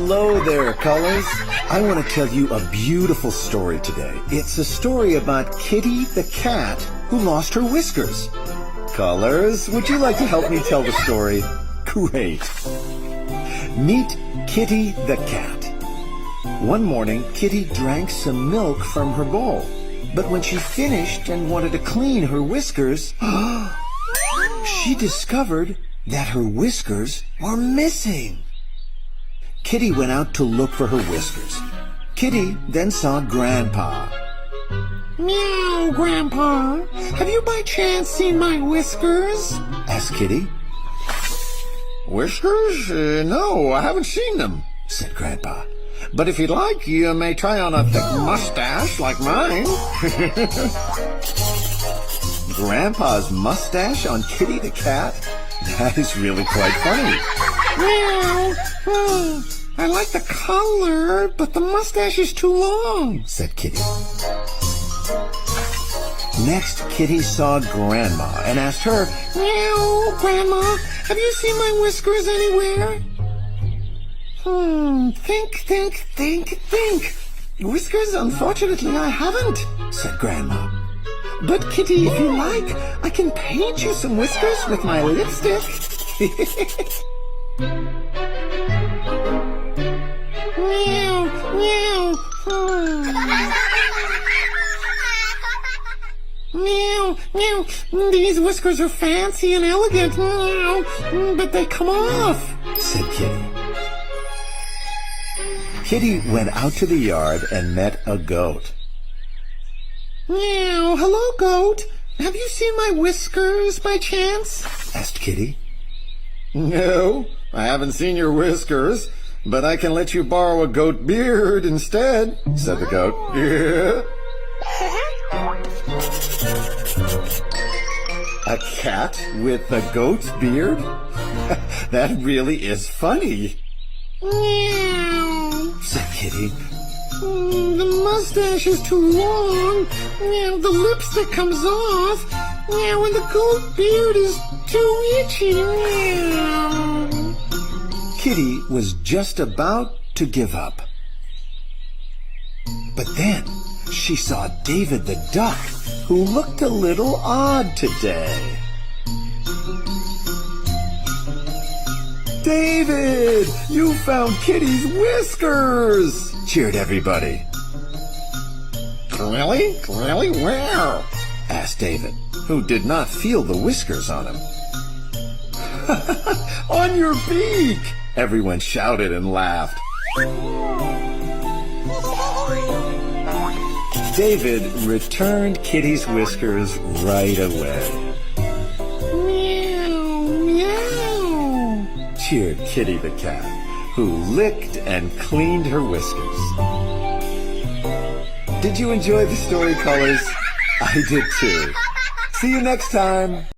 Hello there, Colors. I want to tell you a beautiful story today. It's a story about Kitty the cat who lost her whiskers. Colors, would you like to help me tell the story? Great. Meet Kitty the cat. One morning, Kitty drank some milk from her bowl. But when she finished and wanted to clean her whiskers, she discovered that her whiskers were missing. Kitty went out to look for her whiskers. Kitty then saw Grandpa. Meow, Grandpa. Have you by chance seen my whiskers? Asked Kitty. Whiskers? No, I haven't seen them, said Grandpa. But if you'd like, you may try on a thick mustache like mine. Grandpa's mustache on Kitty the cat? That is really quite funny. Meow. I like the color, but the mustache is too long, said Kitty. Next, Kitty saw Grandma and asked her, Meow, Grandma, have you seen my whiskers anywhere? Think. Whiskers, unfortunately, I haven't, said Grandma. But Kitty, if you like, I can paint you some whiskers with my lipstick. Meow. Meow. These whiskers are fancy and elegant. Meow. But they come off, said Kitty. Kitty went out to the yard and met a goat. Meow. Hello, goat. Have you seen my whiskers by chance? Asked Kitty. No, I haven't seen your whiskers, but I can let you borrow a goat beard instead, said the goat. A cat with a goat's beard? That really is funny, Meow. said Kitty. The mustache is too long. Meow. The lipstick comes off. Meow. And the goat beard is too itchy. Meow. Kitty was just about to give up. But then she saw David the duck, who looked a little odd today. David, you found Kitty's whiskers! Cheered everybody. Really? Where? Asked David, who did not feel the whiskers on him. On your beak! Everyone shouted and laughed. David returned Kitty's whiskers right away. Meow. Cheered Kitty the cat, who licked and cleaned her whiskers. Did you enjoy the story, Colors? I did too. See you next time.